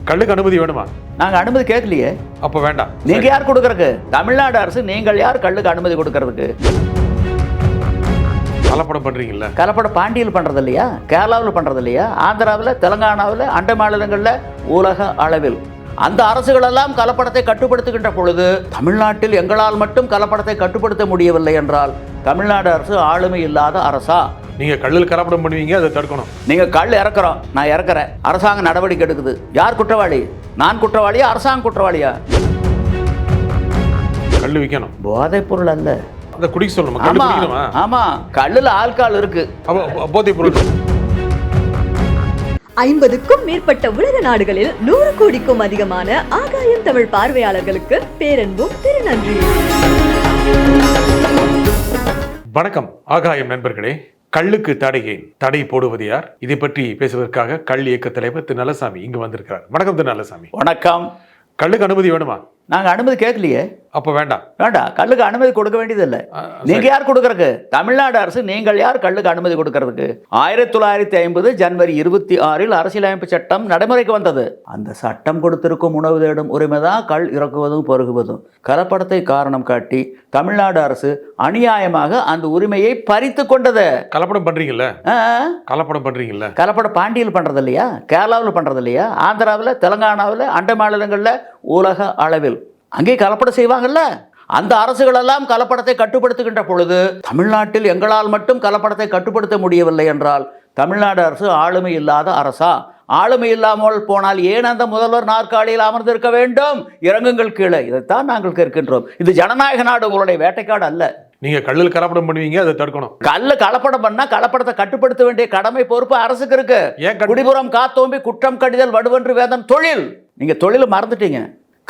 கல்லுக்கு அனுமதி வேணுமா? நாங்கள் அனுமதி கேட்கலையே. அப்போ வேண்டாம். நீங்கள் யார் கொடுக்கறதுக்கு? தமிழ்நாடு அரசு. நீங்கள் யார் கல்லுக்கு அனுமதி கொடுக்கறதுக்கு? கலப்படம் பண்றீங்கல்ல? கலப்படம் பாண்டியில் பண்ணுறது இல்லையா? கேரளாவில் பண்ணுறது இல்லையா? ஆந்திராவில், தெலுங்கானாவில், அண்டை மாநிலங்களில், உலக அளவில் அந்த அரசுகளெல்லாம் கலப்படத்தை கட்டுப்படுத்துகின்ற பொழுது தமிழ்நாட்டில் எங்களால் மட்டும் கலப்படத்தை கட்டுப்படுத்த முடியவில்லை என்றால் தமிழ்நாடு அரசு ஆளுமை இல்லாத அரசா? நீங்க கல்லில் கலப்படம் பண்ணுவீங்க, அதை தடுக்கணும். நீங்க கல் இறக்குறோம், நான் இறக்குறேன், அரசாங்கம் நடவடிக்கை எடுக்குது. யார் குற்றவாளி? நான் குற்றவாளியா, அரசாங்கம் குற்றவாளியா? கல் விற்கணும், போதைப் பொருள் அல்ல. அந்த குடிக்க சொல்லணும். ஆமா, கல்லுல ஆல்கால் இருக்கு. போதைப் பொருள். 50க்கும் மேற்பட்ட உலக நாடுகளில் 100 கோடிக்கும் அதிகமான ஆகாயம் தமிழ் பார்வையாளர்களுக்கு பேரன்பும் திருநன்றி. வணக்கம் ஆகாயம் நண்பர்களே. கல்லுக்கு தடை போடுவது யார்? இதை பற்றி பேசுவதற்காக கல் இயக்க தலைவர் திரு நல்லசாமி இங்கு வந்திருக்கிறார். வணக்கம் திரு நல்லசாமி. வணக்கம். கல்லுக்கு அனுமதி வேணுமா? நாங்க அனுமதி கேட்கலையே. அப்ப வேண்டாம். கல்லுக்கு அனுமதி கொடுக்க வேண்டியது இல்லை. நீங்க யார் கொடுக்கறதுக்கு? தமிழ்நாடு அரசு. நீங்கள் யார் கல்லுக்கு அனுமதி கொடுக்கறதுக்கு? 1950 ஜனவரி 26 அரசியலமைப்பு சட்டம் நடைமுறைக்கு வந்தது. அந்த சட்டம் கொடுத்திருக்கும் உணவு தேடும் உரிமை தான் கல் இறக்குவதும் பருகுவதும். கலப்படத்தை காரணம் காட்டி தமிழ்நாடு அரசு அநியாயமாக அந்த உரிமையை பறித்து கொண்டது. கலப்படம் பண்றீங்கல்ல? கலப்படம் பாண்டியில் பண்றது இல்லையா? கேரளாவில் பண்றது இல்லையா? ஆந்திராவில், தெலுங்கானாவில், அண்டை மாநிலங்களில், உலக அளவில் அங்கே கலப்படம் செய்வாங்கல்ல. அந்த அரசுகளெல்லாம் கலப்படத்தை கட்டுப்படுத்துகின்ற பொழுது தமிழ்நாட்டில் எங்களால் மட்டும் கலப்படத்தை கட்டுப்படுத்த முடியவில்லை என்றால் தமிழ்நாடு அரசு ஆளுமை இல்லாத அரசா? ஆளுமை இல்லாமல் போனால் ஏன் அந்த முதல்வர் நாற்காலியில் அமர்ந்திருக்க வேண்டும்? இறங்குங்கள் கீழே. இதைத்தான் நாங்கள் கேட்கின்றோம். இது ஜனநாயக நாடு, உங்களுடைய வேட்டைக்காடு அல்ல. நீங்க கல்லில் கலப்படம் பண்ணுவீங்க, அதை தடுக்கணும். கலப்படம் பண்ணா கலப்படத்தை கட்டுப்படுத்த வேண்டிய கடமை பொறுப்பு அரசுக்கு இருக்கு. குடிபுறம் காத்தோம்பி குற்றம் கடிதல் வடுவென்று வேதம் தொழில். நீங்க தொழிலை மறந்துட்டீங்க.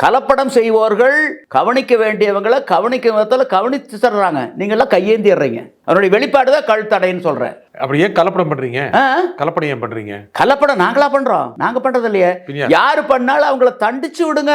கலப்படம் செய்வோர்கள் கவனிக்க வேண்டியவங்களை கவனிக்க விதத்தில் கவனித்து தர்றாங்க. நீங்களாம் கையேந்திடுறீங்க. அதனுடைய வெளிப்பாடு தான் கல் தடைன்னு சொல்றேன். அப்படி ஏன் கலப்படம் பண்றீங்க? கலப்படம் ஏன் பண்றீங்க? கலப்படம் நாங்களா பண்றோம்? நாங்க பண்றது இல்லையே. யாரு பண்ணாலும் அவங்கள தண்டிச்சு விடுங்க.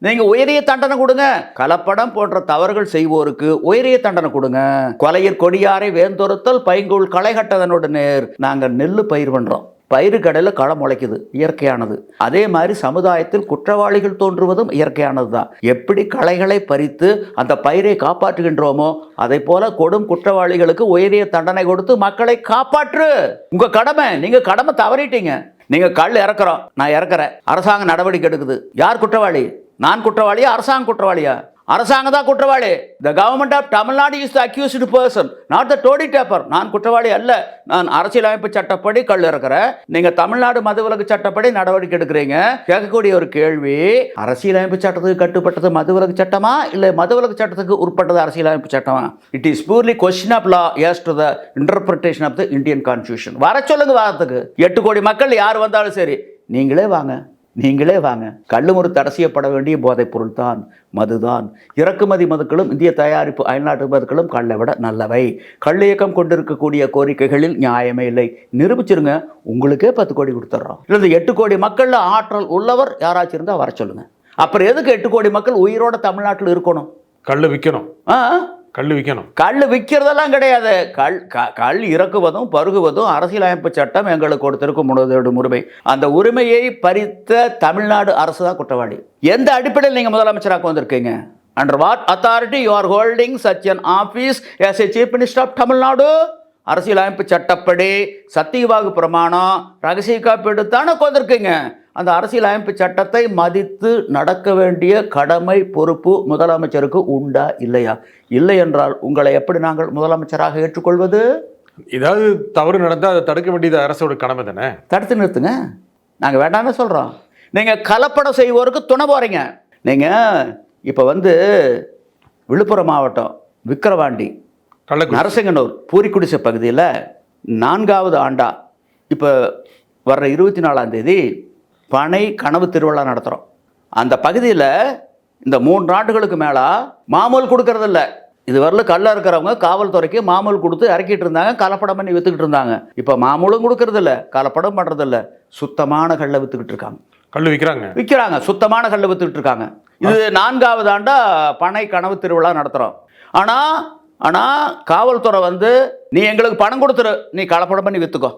நீங்க உயரிய தண்டனை கொடுங்க. கலப்படம் போன்ற தவறுகள் செய்வோருக்கு உயரிய தண்டனை கொடுங்க. கொலையர் கொடியாரை வேந்தொருத்தல் பைங்கூழ் களை கட்டதனோட நேர். நாங்க நெல்லு பயிர் பண்றோம். பயிறு கடையில் களை முளைக்குது, இயற்கையானது. அதே மாதிரி சமுதாயத்தில் குற்றவாளிகள் தோன்றுவதும் இயற்கையானது தான். எப்படி களைகளை பறித்து அந்த பயிரை காப்பாற்றுகின்றோமோ அதை போல கொடும் குற்றவாளிகளுக்கு உயரிய தண்டனை கொடுத்து மக்களை காப்பாற்று. உங்க கடமை. நீங்க கடமை தவறிட்டீங்க. நீங்க கல் இறக்குறோம், நான் இறக்குறேன், அரசாங்கம் நடவடிக்கை எடுக்குது. யார் குற்றவாளி? நான் குற்றவாளியா, அரசாங்கம் குற்றவாளியா? அரசாங்கம் தான் குற்றவாளி. The government of Tamil Nadu is the accused person, not the toady tapper. நான் குற்றவாளி அல்ல. நான் அரசியலமைப்பு சட்டப்படி கல் இறக்குறேன். நீங்க தமிழ்நாடு மதுவிலக்கு சட்டப்படி நடவடிக்கை எடுக்கிறீங்க. கேட்கக்கூடிய ஒரு கேள்வி, அரசியலமைப்பு சட்டத்துக்கு கட்டுப்பட்டது மதுவிலக்கு சட்டமா இல்ல மதுவிலக்கு சட்டத்துக்கு உட்பட்டது அரசியலமைப்பு சட்டமா? It is purely question of law as to the interpretation of the Indian Constitution. வர சொல்லுங்க வாரத்துக்கு. 8 கோடி மக்கள் யார் வந்தாலும் சரி, நீங்களே வாங்க. கள்ளுமுறு தடை செய்யப்பட வேண்டிய போதைப் பொருள் தான் மதுதான். இறக்குமதி மதுக்களும் இந்திய தயாரிப்பு அயல்நாட்டு மதுக்களும் கல்லை விட நல்லவை. கல் இயக்கம் கொண்டிருக்கக்கூடிய கோரிக்கைகளில் நியாயமே இல்லை. நிரூபிச்சிருங்க. உங்களுக்கே 10 கோடி கொடுத்துட்றோம். இல்லை 8 கோடி மக்கள்ல ஆற்றல் உள்ளவர் யாராச்சும் இருந்தால் வர சொல்லுங்க. அப்புறம் எதுக்கு 8 கோடி மக்கள் உயிரோட தமிழ்நாட்டில் இருக்கணும்? கல் விற்கணும். கல் விற்கிறதெல்லாம் கிடையாது. கல் இறக்குவதும் பருகுவதும் அரசியலமைப்பு சட்டம் எங்களுக்கு கொடுத்திருக்கும் உரிமை. அந்த உரிமையை பறித்த தமிழ்நாடு அரசு தான் குற்றவாளி. எந்த அடிப்படையில் நீங்க முதலமைச்சராக வந்திருக்கீங்க? Under what authority you are holding such an office as a chief minister of Tamil Nadu? அரசியலமைப்பு சட்டப்படி சத்தியவாகு பிரமாணம், ரகசிய காப்பீடு தானே கொண்டிருக்கீங்க. அந்த அரசியலமைப்பு சட்டத்தை மதித்து நடக்க வேண்டிய கடமை பொறுப்பு முதலமைச்சருக்கு உண்டா இல்லையா? இல்லை என்றால் உங்களை எப்படி நாங்கள் முதலமைச்சராக ஏற்றுக்கொள்வது? ஏதாவது தவறு நடந்தால் அதை தடுக்க வேண்டியது அரசோட கடமை தானே. தடுத்து நிறுத்துங்க. நாங்கள் வேண்டாமே சொல்கிறோம். நீங்கள் கலப்படம் செய்வோருக்கு துணை போகிறீங்க. நீங்கள் இப்போ விழுப்புரம் மாவட்டம் விக்கிரவாண்டி, நரசிங்கனூர், பூரிக்குடிசை பகுதியில் 4வது ஆண்டா இப்போ வர்ற 24ஆம் தேதி பனை கனவு திருவிழா நடத்துகிறோம். அந்த பகுதியில் இந்த 3 ஆண்டுகளுக்கு மேலே மாமூல் கொடுக்கறதில்ல. இது வரல கல்ல இருக்கிறவங்க காவல்துறைக்கு மாமூல் கொடுத்து இறக்கிட்டு இருந்தாங்க, கலப்படம் பண்ணி விற்றுக்கிட்டு இருந்தாங்க. இப்போ மாமூலும் கொடுக்கறதில்ல, கலப்படம் பண்ணுறதில்ல, சுத்தமான கல்லை விற்றுக்கிட்டு இருக்காங்க. கல் விற்கிறாங்க, சுத்தமான கல்லை விற்றுக்கிட்டு இருக்காங்க. இது 4வது ஆண்டா பனை கனவு திருவிழா நடத்துகிறோம். ஆனால் காவல்துறை நீ எங்களுக்கு பணம் கொடுத்துரு, நீ கலப்படம் பண்ணி விற்றுக்கோ,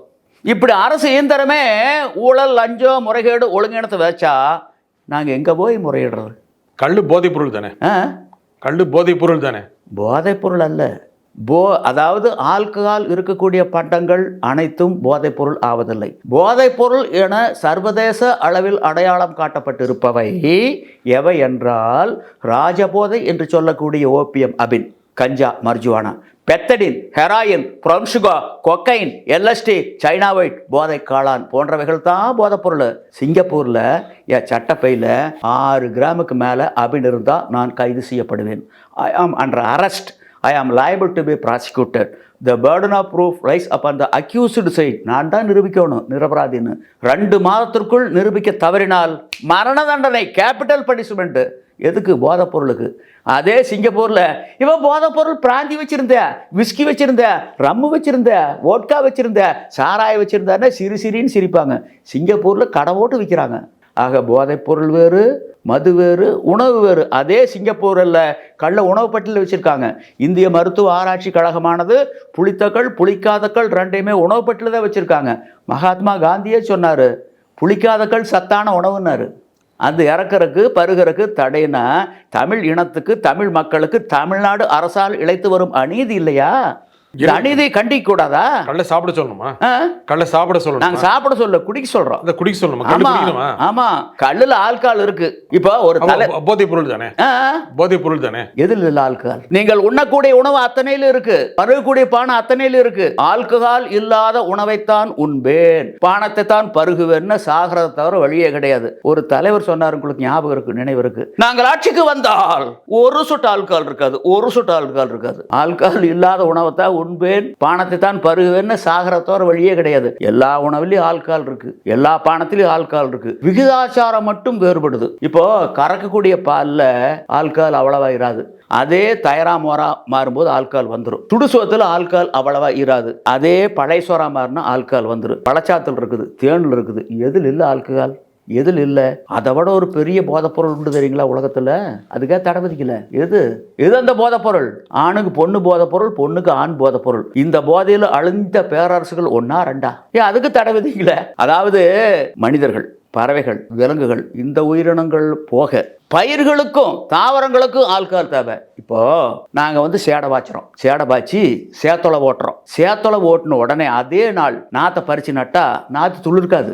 இப்படி அரசு இயந்திரமே ஊழல், லஞ்சம், முறைகேடு, ஒழுங்கினத்தை வச்சா நாங்கள் எங்கே போய் முறையிடுறது? கள்ளு போதைப் பொருள் தானே? கள்ளு போதைப் பொருள் தானே? போதைப் பொருள் அல்ல. அதாவது ஆல்கஹால் இருக்கக்கூடிய பண்டங்கள் அனைத்தும் போதைப் பொருள் ஆவதில்லை. போதைப் பொருள் என சர்வதேச அளவில் அடையாளம் காட்டப்பட்டிருப்பவை எவை என்றால், ராஜபோதை என்று சொல்லக்கூடிய ஓபியம், அபின், கஞ்சா, மர்ஜுவானா, பெத்தடின், ஹெராயின், ப்ரொம்சுகா, கொக்கைன், எல்எஸ்டி, சைனா ஒயிட், போதை காளான் போன்றவைகள் தான் போதைப் பொருள். சிங்கப்பூரில் என் சட்டப்பையில் 6 கிராமுக்கு மேலே அபின் இருந்தால் நான் கைது செய்யப்படுவேன். ஐ ஆம் under arrest. I am liable to be prosecuted. The burden of proof lies upon the accused side. நான் தான் நிரூபிக்கணும் நிரபராதின்னு. 2 மாதத்திற்குள் நிரூபிக்க தவறினால் மரண தண்டனை, கேபிட்டல் பனிஷ்மெண்ட். எதுக்கு? போதைப் பொருளுக்கு. அதே சிங்கப்பூரில் இவன் போதைப் பொருள் பிராந்தி வச்சிருந்த, விஸ்கி வச்சிருந்த, ரம்மு வச்சிருந்த, வோட்கா வச்சிருந்த, சாராயம் வச்சிருந்தான்னு சிரின்னு சிரிப்பாங்க. சிங்கப்பூரில் கடை ஓட்டு விற்கிறாங்க. ஆக போதைப் பொருள் வேறு, மது வேறு, உணவு வேறு. அதே சிங்கப்பூரில் கள்ள உணவு பட்டியலில் வச்சுருக்காங்க. இந்திய மருத்துவ ஆராய்ச்சி கழகமானது புளித்தக்கள், புளிக்காதக்கள் ரெண்டையுமே உணவு பட்டியலில் தான் வச்சுருக்காங்க. மகாத்மா காந்தியே சொன்னார், புளிக்காதக்கள் சத்தான உணவுன்னாரு. அது இறக்குறக்கு பருகிறக்கு தடைனா தமிழ் இனத்துக்கு, தமிழ் மக்களுக்கு தமிழ்நாடு அரசால் இழைத்து வரும் அநீதி இல்லையா? அநீதி கண்டிக்க கூடாதா? கள்ள சாப்பிட சொல்லணுமா? கள்ள சாப்பிட சொல்லணும். நாங்க சாப்பிட சொல்ல, குடிக்க சொல்றோம். அந்த குடிக்க சொல்லணுமா? ஆமா, கல்லுல ஆல்கஹால் இருக்கு. இப்போ ஒரு போதைப் பொருள் தானே? போதைப் பொருள் தானே? எதில் இல்ல ஆல்கஹால்? நீங்கள் உண்ணக்கூடிய உணவு அத்தனையில இருக்கு, பருகக்கூடிய பானம் அத்தனையில இருக்கு. ஆல்கஹால் இல்லாத உணவைத்தான் உண்பேன், பானத்தை தான் பருகுவேன்னு சாகிறத தவிர வழியே கிடையாது. ஒரு தலைவர் சொன்னார், உங்களுக்கு ஞாபகம் இருக்கு, நினைவு இருக்கு, நாங்கள் ஆட்சிக்கு வந்தால் ஒரு சொட்டு ஆல்கஹால் இருக்காது, ஒரு சொட்டு ஆல்கஹால் இருக்காது. ஆல்கஹால் இல்லாத உணவை தான் உண்பேன், பானத்தை தான் பருகுவேன்னு சாகரத்தோர வழியே கிடையாது. எல்லா உணவுலையும் ஆல்கஹால் இருக்கு, எல்லா பானத்திலையும் ஆல்கஹால் இருக்கு. விகிதாச்சாரம் மட்டும் வேறுபடுது. இப்போ கறக்கக்கூடிய பால்ல ஆல்கஹால் அவ்வளவா இராது. அதே தயரா மோரா மாறும்போது ஆல்கஹால் வந்துடும். சுடுசோத்துல ஆல்கஹால் அவ்வளவா இராது. அதே பழைய சோறா மாறினா ஆல்கஹால் வந்துடும். பழச்சாத்தல் இருக்குது, தேனில் இருக்குது. எதில் இல்லை ஆல்கஹால்? எதில் இல்லை? அதை விட ஒரு பெரிய போதைப்பொருள் உண்டு தெரியுங்களா உலகத்தில்? அதுக்காக தடை விதிக்கல. எது அந்த போதைப்பொருள்? ஆணுக்கு பொண்ணு போதைப்பொருள், பொண்ணுக்கு ஆண் போதைப்பொருள். இந்த போதையில் அழிந்த பேரரசுகள் 1 2 ஏன் அதுக்கு தடை விதிக்கல? அதாவது மனிதர்கள், பறவைகள், விலங்குகள், இந்த உயிரினங்கள் போக பயிர்களுக்கும் தாவரங்களுக்கும் ஆல்கஹால் தேவை. இப்போ நாங்கள் சேடை பாய்ச்சிரோம், சேடை பாய்ச்சி சேத்தொலை ஓட்டுறோம். சேத்தொலை ஓட்டின உடனே அதே நாள் நாற்றை பறித்து நட்டா நாற்று துளிர்க்காது,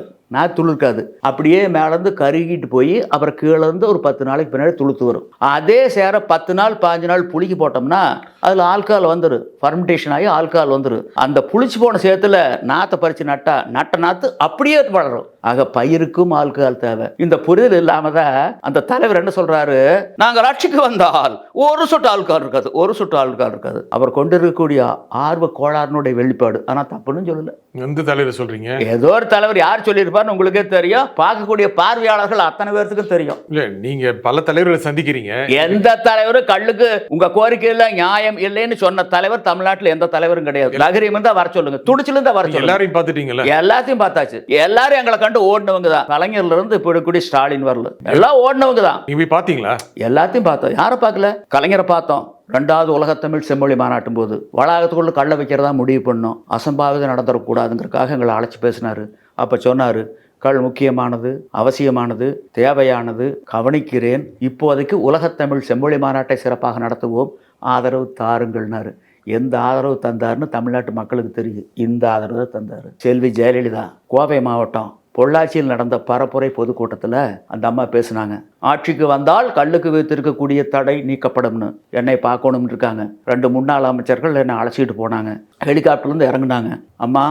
அப்படியே மேலேருந்து கருகிட்டு போய் அப்புறம் கீழேருந்து ஒரு 10 நாளைக்கு பின்னாடி துளுத்து வரும். அதே சேர 10 நாள் 15 நாள் புளிக்கு போட்டோம்னா அதில் ஆல்கஹால் வந்துடும், ஃபர்மெண்டேஷன் ஆகி ஆல்கஹால் வந்துடும். அந்த புளிச்சு போன சேத்துல நாற்றை பறித்து நட்டா நட்ட நாற்று அப்படியே வளரும். ஆக பயிருக்கும் ஆல்கஹால் தேவை. இந்த புரிதல் இல்லாம தான் அந்த தலைவர் என்ன சொல்றாரு, நாங்கள் ஆட்சிக்கு வந்தால் ஒரு சொட்டு ஆல்கஹால் இருக்காது, ஒரு சொட்டு ஆல்கஹால் இருக்காது. அவர் கொண்டிருக்கக்கூடிய ஆர்வ கோளாறுனுடைய வெளிப்பாடு. ஆனால் தப்புன்னு சொல்லல. எந்த தலைவர் சொல்றீங்க? ஏதோ ஒரு தலைவர். யார் சொல்லியிருப்பார் உங்களுக்கே தெரியும், பார்க்கக்கூடிய பார்வையாளர்கள் அத்தனை பேருக்கு தெரியும். இல்ல, நீங்க பல தலைவர்களை சந்திக்கிறீங்க. எந்த தலைவரும் கல்லுக்கு உங்க கோரிக்கையில நியாயம் இல்லைன்னு சொன்ன தலைவர் தமிழ்நாட்டில் எந்த தலைவரும் கிடையாது. நகரியம் தான் வர சொல்லுங்க, துடிச்சில இருந்தா வர சொல்லுங்க. எல்லாரையும் பார்த்துட்டீங்களா? எல்லாத்தையும் பார்த்தாச்சு. எல்லாரும் எங்களை கண்டு ஓடினவங்க தான். கலைஞர்ல இருந்து இப்ப கூடிய ஸ்டாலின் வரல, எல்லாம் ஓடினவங்க தான். நீங்க பாத்தீங்களா? எல்லாத்தையும் பார்த்தோம். யாரை பார்க்கல? கலைஞரை பார்த்தோம். 2வது உலகத்தமிழ் செம்மொழி மாநாட்டும் போது வளாகத்துக்குள்ள கள்ள வைக்கிறதா முடிவு பண்ணோம். அசம்பாவிதம் நடந்துடக்கூடாதுங்கிறதுக்காக எங்களை அழைச்சி பேசினாரு. அப்ப சொன்னாரு, கள் முக்கியமானது, அவசியமானது, தேவையானது, கவனிக்கிறேன். இப்போதைக்கு உலகத்தமிழ் செம்மொழி மாநாட்டை சிறப்பாக நடத்துவோம், ஆதரவு தாருங்கள்னாரு. எந்த ஆதரவு தந்தாருன்னு தமிழ்நாட்டு மக்களுக்கு தெரியும். இந்த ஆதரவு தந்தாரு செல்வி ஜெயலலிதா. கோவை மாவட்டம் பொள்ளாச்சியில் நடந்த பரப்புரை பொதுக்கூட்டத்தில் அந்த அம்மா பேசுனாங்க. ஆட்சிக்கு வந்தால் கல்லுக்கு வைத்திருக்கக்கூடிய தடை நீக்கப்படும்னு என்னை பார்க்கணும்னு இருக்காங்க. 2 முன்னாள் அமைச்சர்கள் என்னை அழைச்சிட்டு போனாங்க. ஹெலிகாப்டர்லேருந்து இறங்குனாங்க. அம்மா,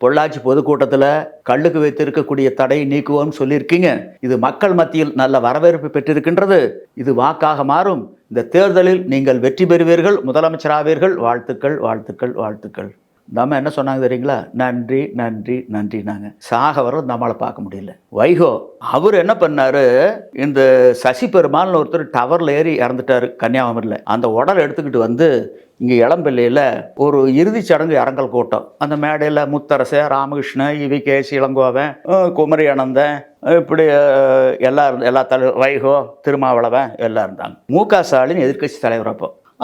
பொள்ளாச்சி பொதுக்கூட்டத்தில் கல்லுக்கு வைத்திருக்கக்கூடிய தடையை நீக்குவோம்னு சொல்லியிருக்கீங்க. இது மக்கள் மத்தியில் நல்ல வரவேற்பு பெற்றிருக்கின்றது. இது வாக்காக மாறும். இந்த தேர்தலில் நீங்கள் வெற்றி பெறுவீர்கள், முதலமைச்சராவீர்கள். வாழ்த்துக்கள், வாழ்த்துக்கள், வாழ்த்துக்கள். நம்ம என்ன சொன்னாங்க தெரியுங்களா? நன்றி, நன்றி, நன்றினாங்க. சாக வர நம்மளை பார்க்க முடியல. வைகோ அவர் என்ன பண்ணாரு, இந்த சசி பெருமாள்னு ஒருத்தர் டவரில் ஏறி இறந்துட்டாரு கன்னியாகுமரியில். அந்த உடலை எடுத்துக்கிட்டு வந்து இங்கே இளம்பிள்ளையில் ஒரு இறுதிச் சடங்கு இரங்கல் கூட்டம். அந்த மேடையில் முத்தரசு, ராமகிருஷ்ணன், EVK இளங்கோவன், குமரி அனந்தன், இப்படி எல்லா தலைவர், வைகோ, திருமாவளவன் எல்லாம் இருந்தாங்க. MK ஸ்டாலின் எதிர்க்கட்சி தலைவர்.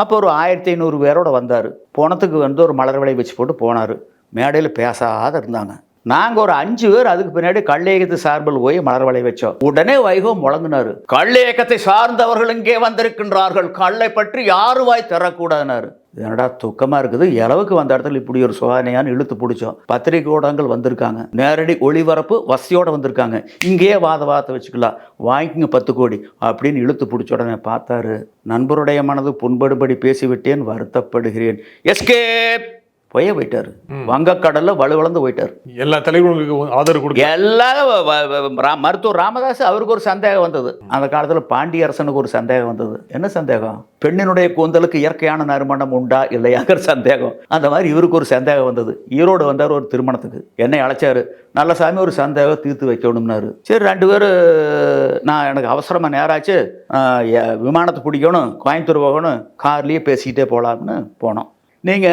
அப்போ ஒரு 1500 பேரோட வந்தார். போனத்துக்கு ஒரு மலர் விலை வச்சு போட்டு போனார். மேடையில் பேசாத இருந்தாங்க. நாங்க ஒரு 5 பேர் அதுக்கு பின்னாடி கள்ளியக்கத்து சார்பில் போய் மலர் வளைய வச்சோம். உடனே வைகோ முழங்கினாரு, கள்ளியக்கத்தை சார்ந்தவர்கள் இங்கே வந்திருக்கின்றார்கள், கல்லை பற்றி யாரு வாய் தரக்கூடாதுனாரு. என்னடா துக்கமா இருக்குது, இளவுக்கு வந்த இடத்துல இப்படி ஒரு சோதனையான்னு இழுத்து பிடிச்சோம். பத்திரிகை ஊடகங்கள் வந்திருக்காங்க, நேரடி ஒளிபரப்பு வசதியோட வந்திருக்காங்க, இங்கேயே வாதத்தை வச்சுக்கலாம், வாங்கிங்க 10 கோடி அப்படின்னு இழுத்து பிடிச்ச உடனே பார்த்தாரு, நண்பருடைய மனது புண்படுபடி பேசிவிட்டேன், வருத்தப்படுகிறேன், எஸ்கேப் போயே போயிட்டாரு. வங்கக்கடல்ல வலுவளந்து போயிட்டாரு. எல்லா தலைவர்களுக்கு ஆதரவு கொடுக்க எல்லா மருத்துவர் ராமதாஸ் அவருக்கு ஒரு சந்தேகம் வந்தது. அந்த காலத்துல பாண்டியரசனுக்கு ஒரு சந்தேகம் வந்தது. என்ன சந்தேகம்? பெண்ணினுடைய கூந்தலுக்கு இயற்கையான நறுமணம் உண்டா இல்லையாங்கிற சந்தேகம். அந்த மாதிரி இவருக்கு ஒரு சந்தேகம் வந்தது. ஈரோடு வந்தார் ஒரு திருமணத்துக்கு, என்னை அழைச்சாரு, நல்ல சாமி ஒரு சந்தேகம் தீர்த்து வைக்கணும்னாரு. சரி 2 பேர், நான் எனக்கு அவசரமா நேராச்சு, விமானத்தை பிடிக்கணும், கோயம்புத்தூர் போகணும், கார்லயே பேசிக்கிட்டே போலாம்னு போனோம். நீங்க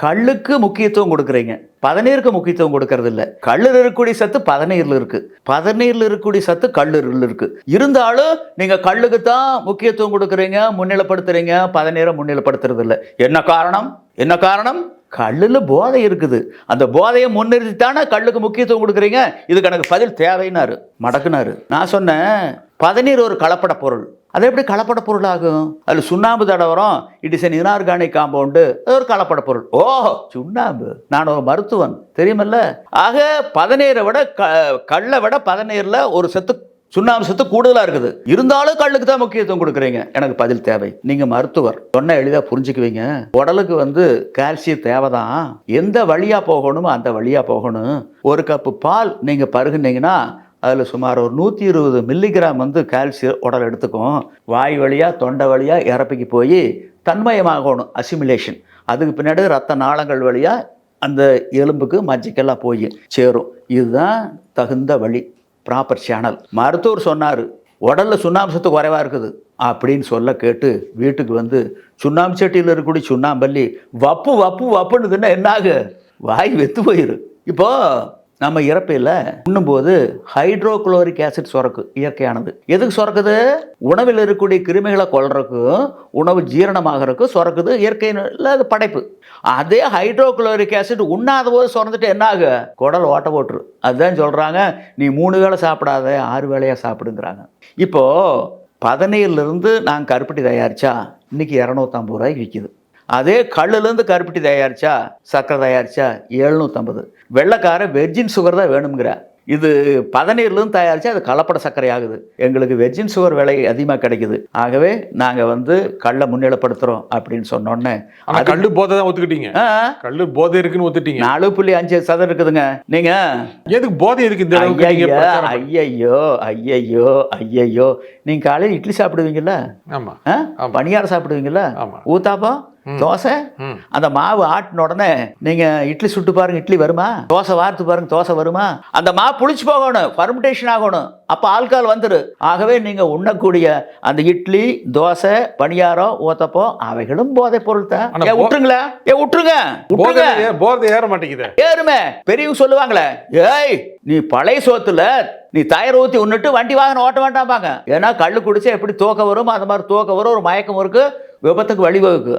கல்லுக்கு முக்கியத்துவம் கொடுக்குறீங்க, பதநீருக்கு முக்கியத்துவம் கொடுக்கறது இல்லை. கல்லில் இருக்கக்கூடிய சத்து பதநீர்ல இருக்கு, பதநீர்ல இருக்கக்கூடிய சத்து கல்லுல இருக்கு. இருந்தாலும் நீங்க கல்லுக்கு தான் முக்கியத்துவம் கொடுக்குறீங்க, முன்னிலைப்படுத்துறீங்க, பதநீரை முன்னிலைப்படுத்துறது இல்லை. என்ன காரணம்? என்ன காரணம்? கல்லுல போதை இருக்குது, அந்த போதையை முன்னிறுத்தி தானே கல்லுக்கு முக்கியத்துவம் கொடுக்குறீங்க. இதுக்கு எனக்கு பதில் தேவைன்னாரு, மடக்குனாரு. நான் சொன்னேன், பதநீர் ஒரு கலப்பட பொருள், அது எப்படி கலப்பட பொருள் ஆகும்? அதில் சுண்ணாம்பு தடவரம், it is an inorganic compound, அது ஒரு கலப்பட பொருள். ஓ சுண்ணாம்பு, நான் ஒரு மருத்துவன் தெரியுமல்ல. ஆக பதநீரை விட கல்லை விட பதநீரில் ஒரு சத்து, சுண்ணாம்பு சத்து கூடுதலாக இருக்குது. இருந்தாலும் கல்லுக்கு தான் முக்கியத்துவம் கொடுக்குறீங்க. எனக்கு பதில் தேவை. நீங்க மருத்துவர், சொன்ன எளிதாக புரிஞ்சுக்குவீங்க. உடலுக்கு கால்சியம் தேவைதான், எந்த வழியா போகணுமோ அந்த வழியா போகணும். ஒரு கப்பு பால் நீங்க பருகுனீங்கன்னா அதில் சுமார் ஒரு 120 மில்லிகிராம் கால்சியம் உடல் எடுத்துக்கும். வாய் வழியாக தொண்டை வழியாக இறப்பிக்கு போய் தன்மயமாகணும், அசிமிலேஷன். அதுக்கு பின்னாடி ரத்த நாளங்கள் வழியாக அந்த எலும்புக்கு மஜ்ஜைக்கெல்லாம் போய் சேரும். இதுதான் தகுந்த வழி, ப்ராப்பர் சேனல். மருத்துவர் சொன்னார், உடலில் சுண்ணாம்பு சத்து குறைவாக இருக்குது அப்படின்னு சொல்ல கேட்டு வீட்டுக்கு சுண்ணாம்பு சட்டியில் இருக்கக்கூடிய சுண்ணாம்பள்ளி வப்பு வப்பு வப்புன்னு என்னாகு, வாய் வெத்து போயிரு. இப்போது நம்ம இறப்பையில் உண்ணும்போது ஹைட்ரோகுளோரிக் ஆசிட் சுரக்கு, இயற்கையானது. எதுக்கு சுரக்குது? உணவில் இருக்கக்கூடிய கிருமிகளை கொல்றதுக்கும் உணவு ஜீரணமாகறதுக்கும் சுரக்குது, இயற்கையில் அது படைப்பு. அதே ஹைட்ரோகுளோரிக் ஆசிட் உண்ணாத போது சுரந்துட்டு என்ன ஆகு? குடல் ஓட்ட போட்டுரு. அதுதான் சொல்கிறாங்க, நீ 3 வேளை சாப்பிடாத 6 வேளையாக சாப்பிடுங்கிறாங்க. இப்போது பதநீர்லேருந்து நாங்கள் கருப்பட்டி தயாரித்தா இன்றைக்கி 250 ரூபாய்க்கு விற்கிது. அதே கல்லுலேருந்து கருப்பட்டி தயாரித்தா, சர்க்கரை தயாரித்தா 750. வெள்ளைக்கார வெர்ஜின் சுகர் தான் வேணுங்கிற. இது பதநீர்லேருந்து தயாரித்தா அது கலப்பட சர்க்கரை ஆகுது. எங்களுக்கு வெர்ஜின் சுகர் விலை அதிகமாக கிடைக்குது. ஆகவே நாங்கள் கல்லை முன்னிலைப்படுத்துகிறோம் அப்படின்னு சொன்னோன்னே, ஆனால் கல்லு போதை தான் ஒத்துக்கிட்டீங்க. கல்லு போதை இருக்குன்னு ஒத்துட்டீங்க. 4.5% இருக்குதுங்க. நீங்கள் எதுக்கு போதை இருக்கு இந்த ஐயையோ ஐயையோ ஐயையோ, நீங்கள் காலையில் இட்லி சாப்பிடுவீங்கல்ல, பணியாரம் சாப்பிடுவீங்கல்ல, ஊத்தாப்பம், தோசை, அந்த மாவு ஆட்டின உடனே நீங்க இட்லி சுட்டு பாருங்க, இட்லி வருமா? தோசை வார்த்து பாருங்க, தோசை வருமா? அந்த மாவு புளிச்சு போகணும், ஃபர்மெண்டேஷன் ஆகணும், அப்ப ஆல்கஹால் வந்துரு. ஆகவே நீங்க உண்ணக்கூடிய அந்த இட்லி, தோசை, பணியாரம், ஊத்தப்பம் அவைகளும் போதை பொருள் தான். விட்டுருங்களா? விட்டுருங்க, போதை ஏற மாட்டேங்குது. ஏறுமே, பெரியவங்க சொல்லுவாங்களே, ஏய் நீ பழைய சோத்துல நீ தயிர் ஊற்றி உன்னுட்டு வண்டி வாகனம் ஓட்ட வேண்டாம்பாங்க. ஏன்னா கள்ளு குடிச்சா எப்படி தூக்கம் வரும், அந்த மாதிரி தூக்கம் வரும், ஒரு மயக்கம் இருக்கு, விபத்துக்கு வழிவகுக்கு.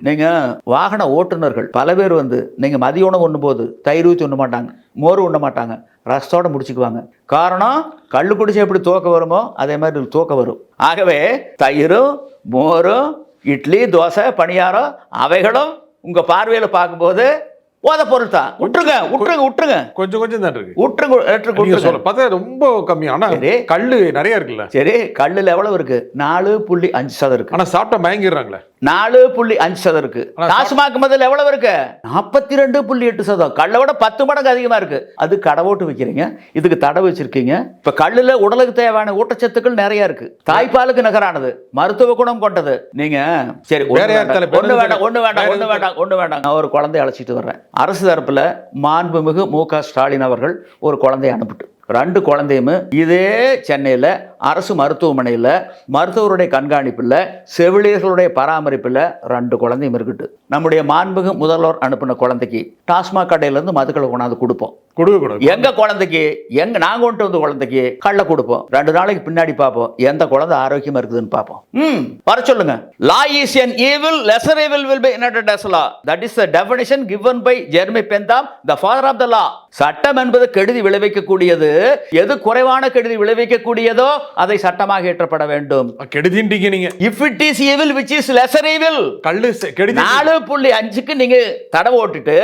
நீங்க வாகன ஓட்டுநர்கள் பல பேர் நீங்க மதிய உணவு உண்ணும் போது தயிர் ஊற்றி உண்ண மாட்டாங்க, மோர் உண்ண மாட்டாங்க, ரசத்தோட முடிச்சுக்குவாங்க. காரணம், கள்ளு குடிச்சா எப்படி தூக்கம் வருமோ அதே மாதிரி தூக்கம் வரும். ஆகவே தயிரும் மோரும் இட்லி தோசை பணியாரம் அவைகளும் உங்க பார்வையில் பார்க்கும்போது போதை பொருள் தான். விட்டுருங்க விட்டுருங்க விட்டுருங்க, கொஞ்சம் கொஞ்சம் தான் இருக்கு. விட்டுருங்க, பார்த்தா ரொம்ப கம்மி. ஆனா கல்லு நிறைய இருக்குல்ல. சரி, கல்லுல எவ்வளவு இருக்கு? 4.5% இருக்கு. ஆனா சாப்பிட்டா மயங்கிடுறாங்களே. 4.5% இருக்கு. டாஸ்மாக் மதில் எவ்வளவு இருக்கு? 42.8%. கல்லை விட 10 மடங்கு அதிகமா இருக்கு. அது கடை ஓட்டு வைக்கிறீங்க, இதுக்கு தடை வச்சிருக்கீங்க. இப்ப கல்லுல உடலுக்கு தேவையான ஊட்டச்சத்துக்கள் நிறைய இருக்கு, தாய்ப்பாலுக்கு நிகரானது, மருத்துவ குணம் கொண்டது. நீங்க சரி ஒண்ணு வேண்டாம், நான் ஒரு குழந்தைய அழைச்சிட்டு வர்றேன். அரசு தரப்புல மாண்புமிகு மு க ஸ்டாலின் அவர்கள் ஒரு குழந்தைய அனுப்பிட்டு 2 குழந்தையுமே இதே சென்னையில் அரசு மருத்துவமனையில் மருத்துவருடைய கண்காணிப்பில் செவிலியர்களுடைய பராமரிப்பில் 2 குழந்தையும் இருக்கட்டு. நம்முடைய மாண்புமிகு முதல்வர் அனுப்பின குழந்தைக்கு டாஸ்மாக் கடையிலேருந்து மதுக்களை கொண்டாந்து கொடுப்போம். எங்க குழந்தைக்கு நாங்க கொண்டு வந்து குழந்தைக்கு கள்ள கொடுப்போம். 2 நாளைக்கு பின்னாடி பார்ப்போம் எந்த குழந்தை ஆரோக்கியமா இருக்குதுன்னு பார்ப்போம். வர சொல்லுங்க. Law is an evil, lesser evil will be enacted as law. That is the definition given by Jeremy Bentham, the father of the law. சட்டம் என்பது கெடுதி விளைவிக்கக்கூடியது. எது குறைவான கெடுதி விளைவிக்கக்கூடியதோ அதை சட்டமாக ஏற்றப்பட வேண்டும். கெடுதின்றீங்க நீங்க. If it is evil which is lesser evil, கள்ளு கெடுதி 4.5க்கு நீங்க தடை ஓட்டுட்டு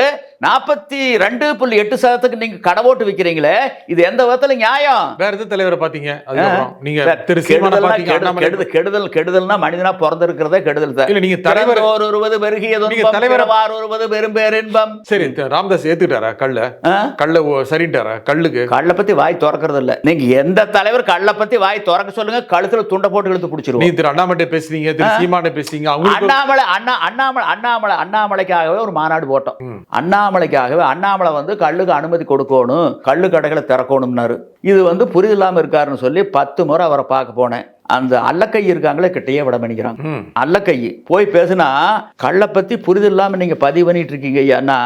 42.8% நீங்க கடை ஓட்டு விக்கிறீங்களே, இது எந்த விதத்துல நியாயம்? வேற எந்த தலைவரை பாத்தீங்க? அதுக்கப்புறம் நீங்க திரு சீமானை பாத்தீங்க. கெடுதல்னா மனிதனா பிறந்திருக்கிறதே கெடுதல் தான். இல்ல நீங்க தலைவர் ஒருவது பெருகியது நீங்க தலைவர் ஒருவது பெரும் பேரின்பம். சரி, ராமதாஸ் ஏத்துட்டாரா கள்ள சரிட்டாரா? கள்ள பத்தி வாய் திறக்கிறது இல்ல. நீங்க எந்த தலைவர் கள்ள பத்தி வாய் திறக்க சொல்லுங்க, கழுத்துல துண்டை போட்டு இழுத்து பிடிச்சிருவோம். நீ திரு அண்ணாமலை பேசுறீங்க, திரு சீமானை பேசுறீங்க. அண்ணாமலைக்காகவே ஒரு மாநாடு போட்டோம். அண்ணாமலைக்காகவே அண்ணாமலை கள்ளுக்கு அனுமதி கொடுக்கணும், கள்ளு கடைகளை திறக்கணும்னாரு. இது புரிதல் இல்லாம இருக்காருன்னு சொல்லி 10 முறை அவரை பார்க்க போனேன். அந்த அல்லக்கை இருக்காங்களே கிட்டையே விட பண்ணிக்கிறாங்க. அல்லக்கை போய் பேசுனா கள்ள பத்தி புரிதல் இல்லாம நீங்க பதிவு பண்ணிட்டு இருக்கீங்க ஐயான்னா,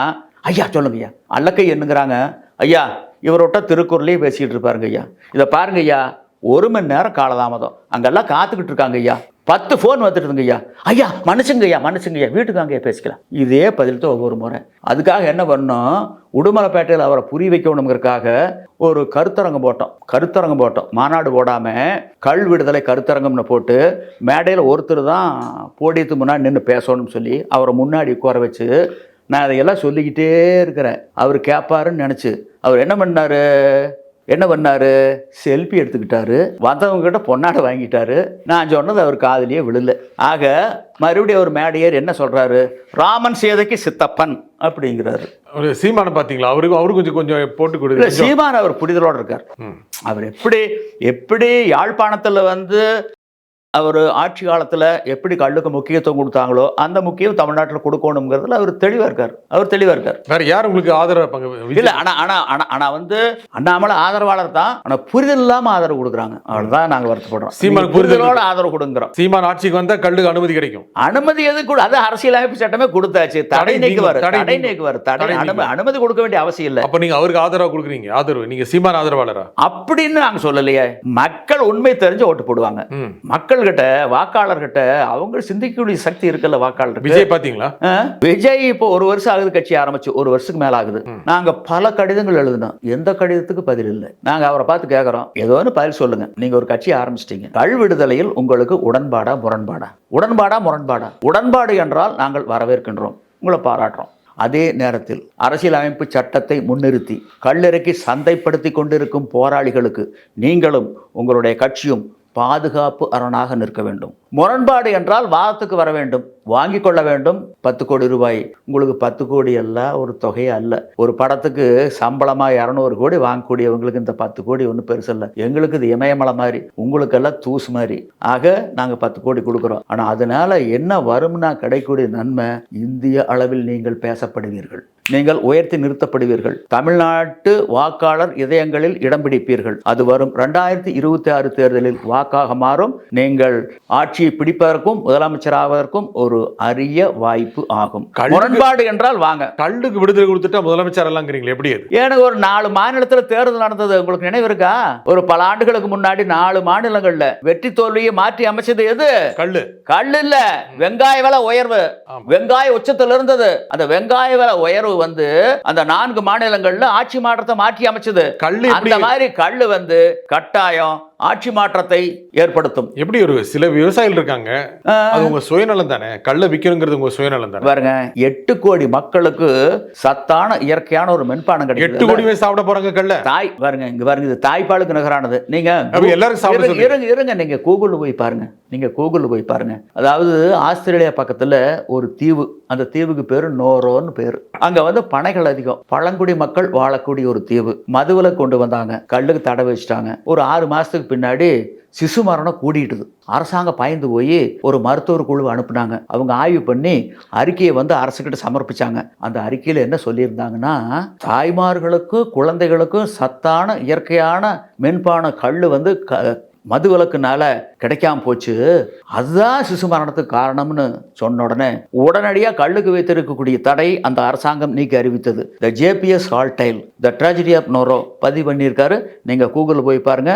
ஐயா சொல்லுங்க ஐயா. அல்லக்கை என்னங்கிறாங்க, ஐயா இவரோட்ட திருக்குறளையே பேசிட்டு இருப்பாருங்க ஐயா. இதை பாருங்க ஐயா, 1 மணி நேரம் காலதாமதம் அங்கெல்லாம் காத்துக்கிட்டு இருக்காங்க ஐயா. 10 ஃபோன் வந்துட்டுதுங்க ஐயா. ஐயா மனுஷங்க ஐயா வீட்டுக்கு அங்கேயே பேசிக்கலாம். இதே பதில் தான் ஒவ்வொரு முறை. அதுக்காக என்ன பண்ணோம், உடுமலைப்பேட்டையில் அவரை புரிய வைக்கணுங்கிறதுக்காக ஒரு கருத்தரங்கம் போட்டோம். மாநாடு போடாம கள் விடுதலை கருத்தரங்கம்னு போட்டு மேடையில் ஒருத்தர் தான் போடியத்துக்கு முன்னாடி நின்று பேசணும்னு சொல்லி அவரை முன்னாடி உட்கார வச்சு நான் அதையெல்லாம் சொல்லிக்கிட்டே இருக்கிறேன். அவர் கேட்பாருன்னு நினச்சி அவர் என்ன பண்ணாரு, செல்ஃபி எடுத்துக்கிட்டாரு. வந்தவங்க கிட்ட பொன்னாடை வாங்கிட்டாரு. நான் சொன்னது அவர் காதுலயே விழல. ஆக மறுபடியும் அவர் மேடையர் என்ன சொல்றாரு, ராமன் சேதைக்கு சித்தப்பன் அப்படிங்கிறாரு. சீமான பாத்தீங்களா? அவரு கொஞ்சம் போட்டு கொடுங்க. சீமான் அவர் புரிதலோட இருக்கார். அவர் எப்படி யாழ்ப்பாணத்துல அவர் ஆட்சி காலத்தில் எப்படி கல்லுக்கு முக்கியத்துவம் கொடுத்தாங்களோ அந்த முக்கியம் தமிழ்நாட்டில் கொடுக்கணுங்கிறதுல அவர் தெளிவாக இருக்கார். வேற யார் உங்களுக்கு ஆதரவு? இல்லை, ஆனால் அண்ணாமலை ஆதரவாளர் தான். ஆனால் புரிதல் இல்லாமல் ஆதரவு கொடுக்குறாங்க. அவ்வளோதான் நாங்கள் வருத்தப்படுறோம். சீமான் புரிதலோட ஆதரவு கொடுக்குறோம். சீமான் ஆட்சிக்கு வந்தால் கல்லுக்கு அனுமதி கிடைக்கும். அனுமதி எது கூட அது அரசியலமைப்பு சட்டமே கொடுத்தாச்சு. தடை நீக்குவார். அனுமதி கொடுக்க வேண்டிய அவசியம் இல்லை. அப்போ நீங்கள் அவருக்கு ஆதரவு கொடுக்குறீங்க. நீங்க சீமான் ஆதரவாளரா அப்படின்னு நாங்கள் சொல்லலையே. மக்கள் உண்மை தெரிஞ்சு ஓட்டு போடுவாங்க. மக்கள் கிட்ட வாக்காளர்கிட்ட அவங்க சிந்திக்கக்கூடிய சக்தி இருக்குல்ல. வாக்காளர் விஜய் பாத்தீங்களா? விஜய் இப்போ 1 வருஷம் ஆகுது கட்சி ஆரம்பிச்சு, 1 வருஷத்துக்கு மேல ஆகுது. நாங்க பல கடிதங்கள் எழுதினோம், எந்த கடிதத்துக்கு பதில் இல்லை. நாங்க அவரை பார்த்து கேட்கறோம், ஏதோ ஒன்று பதில் சொல்லுங்க. நீங்க ஒரு கட்சி ஆரம்பிச்சிட்டீங்க, கள் விடுதலையில் உங்களுக்கு உடன்பாடா முரண்பாடா? உடன்பாடு என்றால் நாங்கள் வரவேற்கின்றோம், உங்களை பாராட்டுறோம். அதே நேரத்தில் அரசியலமைப்பு சட்டத்தை முன்னிறுத்தி கல்லிறக்கி சந்தைப்படுத்தி கொண்டிருக்கும் போராளிகளுக்கு நீங்களும் உங்களுடைய கட்சியும் பாதுகாப்பு அரணாக நிற்க வேண்டும். முரண்பாடு என்றால் வாதத்துக்கு வர வேண்டும், வாங்கி கொள்ள வேண்டும். 10 கோடி ரூபாய் உங்களுக்கு 10 கோடி எல்லாம் ஒரு தொகையே அல்ல. ஒரு படத்துக்கு சம்பளமாக 200 கோடி வாங்கக்கூடியவங்களுக்கு இந்த 10 கோடி ஒன்றும் பெருசு இல்லை. எங்களுக்கு இது இமயமலை மாதிரி, உங்களுக்கெல்லாம் தூசு மாதிரி. ஆக நாங்கள் 10 கோடி கொடுக்குறோம். ஆனால் அதனால என்ன வரும்னா கிடைக்கக்கூடிய நன்மை, இந்திய அளவில் நீங்கள் பேசப்படுவீர்கள், நீங்கள் உயர்த்தி நிறுத்தப்படுவீர்கள், தமிழ்நாட்டு வாக்காளர் இதயங்களில் இடம் பிடிப்பீர்கள். அது வரும் 2026 தேர்தலில் வாக்காக மாறும். நீங்கள் ஆட்சியை பிடிப்பதற்கும் முதலமைச்சராவதற்கும் ஒரு அரிய வாய்ப்பு ஆகும். முரண்பாடு என்றால் வாங்க. கல்லுக்கு விடுதலை கொடுத்துட்டா முதலமைச்சர் எல்லாம் எப்படி? எனக்கு ஒரு 4 மாநிலத்தில் தேர்தல் நடந்தது, உங்களுக்கு நினைவு இருக்கா? ஒரு பல ஆண்டுகளுக்கு முன்னாடி 4 மாநிலங்கள்ல வெற்றி தோல்வியை மாற்றி அமைச்சது எது? கல்லு இல்ல, வெங்காய விலை உயர்வு. வெங்காய உச்சத்தில் இருந்தது. அந்த வெங்காய விலை உயர்வு அந்த 4 மாநிலங்கள்ல ஆட்சி மாற்றத்தை மாற்றி அமைச்சது. அந்த மாதிரி கல்லு கட்டாயம் ஆட்சி மாற்றத்தை ஏற்படுத்தும். எப்படி ஒரு சில விவசாயிகள் இருக்காங்க, அது உங்க சுயநலம் தானே. கல்ல விற்கணுங்கிறது உங்க சுயநலம் தானே. பாருங்க, 8 கோடி மக்களுக்கு சத்தான இயற்கையான ஒரு மென்பானம் கிடைக்கும். 8 கோடி பேர் சாப்பிட போறாங்க கல்ல. தாய் பாருங்க, இங்க பாருங்க, இது தாய்ப்பாலுக்கு நிகரானது. நீங்க எல்லாரும் சாப்பிட இருங்க, நீங்க கூகுள்ல போய் பாருங்க. அதாவது ஆஸ்திரேலியா பக்கத்துல ஒரு தீவு, அந்த தீவுக்கு பேரு நோரோன்னு பேரு. அங்க பனைகள் அதிகம், பழங்குடி மக்கள் வாழக்கூடிய ஒரு தீவு. மதுவில கொண்டு வந்தாங்க, கல்லுக்கு தடை வச்சுட்டாங்க. ஒரு 6 மாசத்துக்கு பின்னாடி சிசு மரணம் கூடிட்டுது. அரசாங்கம் பயந்து போய் ஒரு மருத்துவர் குழுவை அனுப்புனாங்க. அவங்க ஆய்வு பண்ணி அறிக்கையை அரசுக்கிட்ட சமர்ப்பிச்சாங்க. அந்த அறிக்கையில் என்ன சொல்லியிருந்தாங்கன்னா, தாய்மார்களுக்கும் குழந்தைகளுக்கும் சத்தான இயற்கையான மென்பான கல் மது விலக்குனால கிடைக்காம போச்சு, அதுதான் சிசு மரணத்துக்கு காரணம்னு சொன்ன உடனடியாக கள்ளுக்கு வைத்திருக்கக்கூடிய தடை அந்த அரசாங்கம் நீக்கி அறிவித்தது. த ஜேபிஎஸ் ஹால்டைல் த ட்ராஜடி ஆஃப் நோரோ பதிவு பண்ணியிருக்காரு. நீங்கள் கூகுளில் போய் பாருங்க.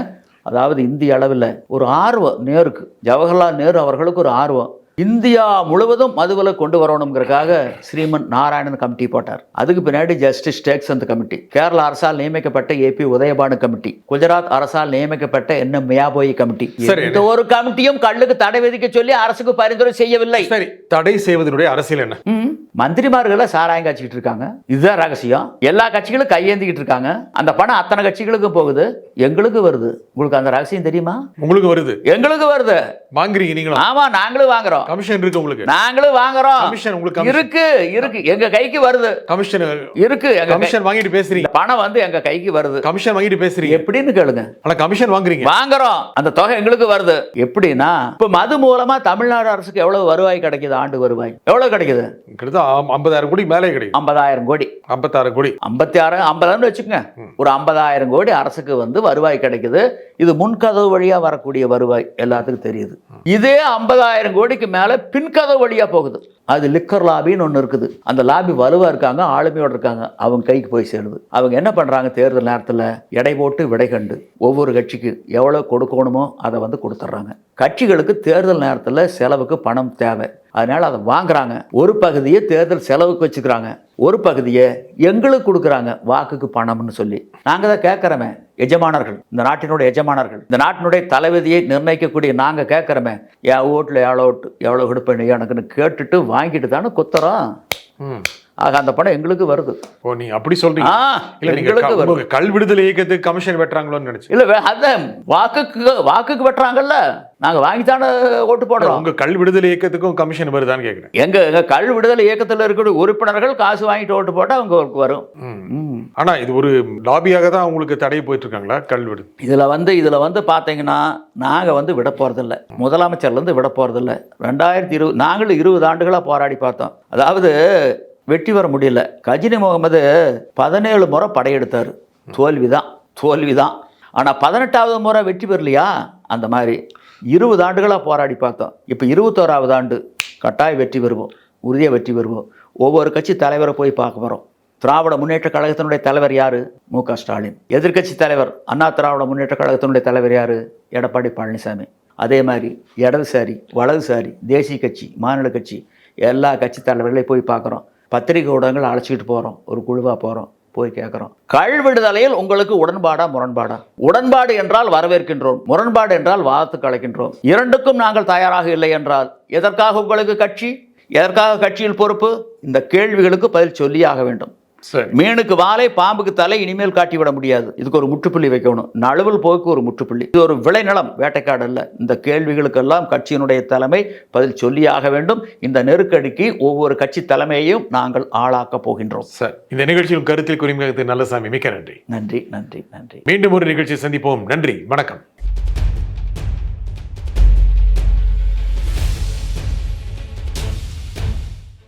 அதாவது இந்திய அளவில் ஒரு ஆர்வம் நேருக்கு, ஜவஹர்லால் நேரு அவர்களுக்கு ஒரு ஆர்வம், இந்தியா முழுவதும் மதுவிலக்கு கொண்டு வரணுங்கிறதுக்காக ஸ்ரீமன் நாராயணன் கமிட்டி போட்டார். அதுக்கு பின்னாடி ஜஸ்டிஸ் டேக்ஸ் அந்த கமிட்டி, கேரள அரசால் நியமிக்கப்பட்ட ஏபி உதயபானு கமிட்டி, குஜராத் அரசால் நியமிக்கப்பட்ட என் மியாபோயி கமிட்டி. இந்த ஒரு கமிட்டியும் கள்ளுக்கு தடை விதிக்க சொல்லி அரசுக்கு பரிந்துரை செய்யவில்லை. சரி, தடை செய்வதனுடைய அரசியல் என்ன? மந்திரிமார்களை சாராயம் காய்ச்சிக்கிட்டு இருக்காங்க. இதுதான் ரகசியம். எல்லா கட்சிகளும் கையேந்திக்கிட்டு இருக்காங்க. அந்த பணம் அத்தனை கட்சிகளுக்கும் போகுது, எங்களுக்கு வருது. உங்களுக்கு அந்த ரகசியம் தெரியுமா? உங்களுக்கு வருது, எங்களுக்கு வருது. வாங்குறீங்க நீங்களும்? ஆமா, நாங்களும் வாங்குறோம். கமிஷன் இருக்கு உங்களுக்கு? நாங்களும் வாங்குறோம். கமிஷன் உங்களுக்கு இருக்கு இருக்கு, எங்க கைக்கு வருது. கமிஷன் இருக்கு. கமிஷன் வாங்கிட்டு பேசுறீங்க, பணம் வந்து எங்க கைக்கு வருது. கமிஷன் வாங்கிட்டு பேசுறீங்க எப்படின்னு கேளுங்க. ஆனா கமிஷன் வாங்குறீங்க, வாங்குறோம். அந்த தொகை எங்களுக்கு வருது. எப்படின்னா இப்ப மது மூலமா தமிழ்நாடு அரசுக்கு எவ்வளவு வருவாய் கிடைக்குது? ஆண்டு வருவாய் எவ்வளவு கிடைக்குது? 50,000 கோடி மேலே கிடைக்கும். 50,000 கோடி, 56 கோடி, 50,000 வச்சுக்கோங்க. ஒரு 50,000 கோடி அரசுக்கு வந்து வருவாய் கிடைக்குது. இது முன்கதவு வழியா வரக்கூடிய வருவாய் எல்லாத்துக்கும் தெரியுது. இதே 50,000 கோடிக்கு மேல பின்கதவு வழியா போகுது. அது லிக்கர் லாபின்னு ஒன்று இருக்குது. அந்த லாபி வலுவா இருக்காங்க, ஆளுமையோட இருக்காங்க. அவங்க கைக்கு போய் சேருது. அவங்க என்ன பண்றாங்க? தேர்தல் நேரத்தில் எடை போட்டு விடை கண்டு ஒவ்வொரு கட்சிக்கு எவ்வளவு கொடுக்கணுமோ அதை வந்து கொடுத்துட்றாங்க. கட்சிகளுக்கு தேர்தல் நேரத்தில் செலவுக்கு பணம் தேவை, அதனால அதை வாங்குறாங்க. ஒரு பகுதியை தேர்தல் செலவுக்கு வச்சுக்கிறாங்க, ஒரு பகுதியை எங்களுக்கு கொடுக்குறாங்க வாக்குக்கு பணம்னு சொல்லி. நாங்கள் தான் கேட்குறோமே, எஜமானர்கள், இந்த நாட்டினுடைய எஜமானர்கள், இந்த நாட்டினுடைய தலைவிதியை நிர்ணயிக்கக்கூடிய நாங்கள் கேட்குறோமே, என் ஓட்டில் எவ்வளோ கொடுப்பேன் எனக்குன்னு கேட்டுட்டு வாங்கிட்டு தானே குத்துறோம். ஆக அந்த பணம் எங்களுக்கு வருது. ஓ, நீங்க அப்படி சொல்றீங்க? இல்ல, எங்களுக்கு வருது. கல் விடுதலை இயக்கத்துக்கு கமிஷன் வெட்டுறாங்களோன்னு நினைச்சு? இல்ல, அதான் வாக்குக்கு வெட்டுறாங்கல்ல, நாங்க வாங்கித்தானே ஓட்டு போடுறோம். உங்க கல் விடுதலை இயக்கத்துக்கும் கமிஷன் வருதான்னு கேக்குறேன். எங்க கல் விடுதலை இயக்கத்தில் இருக்கிற உறுப்பினர்கள் காசு வாங்கிட்டு ஓட்டு போட்டா அவங்க வரும். ஆனா இது ஒரு லாபியாக தான் உங்களுக்கு தடை போயிட்டு இருக்காங்களா கல் விடு? இதுல வந்து பாத்தீங்கன்னா நாங்க வந்து விட போறதில்லை, முதலமைச்சர்ல இருந்து விட போறதில்லை. 2020 நாங்களும் 20 ஆண்டுகளா போராடி பார்த்தோம். அதாவது வெற்றி வர முடியல. கஜினி முகமது 17 முறை படையெடுத்தார், தோல்விதான். ஆனால் 18வது முறை வெற்றி பெறலையா? அந்த மாதிரி 20 ஆண்டுகளாக போராடி பார்த்தோம். இப்போ 21வது ஆண்டு கட்டாய வெற்றி பெறுவோம், உறுதியாக வெற்றி பெறுவோம். ஒவ்வொரு கட்சி தலைவரை போய் பார்க்க போகிறோம். திராவிட முன்னேற்ற கழகத்தினுடைய தலைவர் யார்? மு.க. ஸ்டாலின். எதிர்க்கட்சி தலைவர் அண்ணா திராவிட முன்னேற்ற கழகத்தினுடைய தலைவர் யார்? எடப்பாடி பழனிசாமி. அதே மாதிரி இடதுசாரி, வலதுசாரி, தேசிய கட்சி, மாநில கட்சி, எல்லா கட்சி தலைவர்களையும் போய் பார்க்குறோம். பத்திரிகை ஊடகங்கள் அழைச்சிக்கிட்டு போகிறோம், ஒரு குழுவாக போகிறோம், போய் கேட்குறோம், கள் விடுதலையில் உங்களுக்கு உடன்பாடா முரண்பாடா? உடன்பாடு என்றால் வரவேற்கின்றோம், முரண்பாடு என்றால் வாதத்துக்கு அழைக்கின்றோம். இரண்டுக்கும் நாங்கள் தயாராக இல்லை என்றால் எதற்காக உங்களுக்கு கட்சி? எதற்காக கட்சியில் பொறுப்பு? இந்த கேள்விகளுக்கு பதில் சொல்லியாக வேண்டும். மீனுக்கு வாலை, பாம்புக்கு தலை இனிமேல் காட்டிவிட முடியாது. இதுக்கு ஒரு முற்றுப்புள்ளி வைக்கணும். நழுவல் போக்கு ஒரு முற்றுப்புள்ளி. இது ஒரு விளைநிலம், வேட்டைக்காடு அல்ல. இந்த கேள்விகளுக்கெல்லாம் கட்சியினுடைய தலைமை பதில் சொல்லியாக வேண்டும். இந்த நெருக்கடிக்கு ஒவ்வொரு கட்சி தலைமையையும் நாங்கள் ஆளாக்க போகின்றோம். சார், இந்த நிகழ்ச்சியில் கருத்தில் குறிமிகத்து நல்லசாமி, மிக்க நன்றி. நன்றி நன்றி நன்றி. மீண்டும் ஒரு நிகழ்ச்சியை சந்திப்போம். நன்றி, வணக்கம்.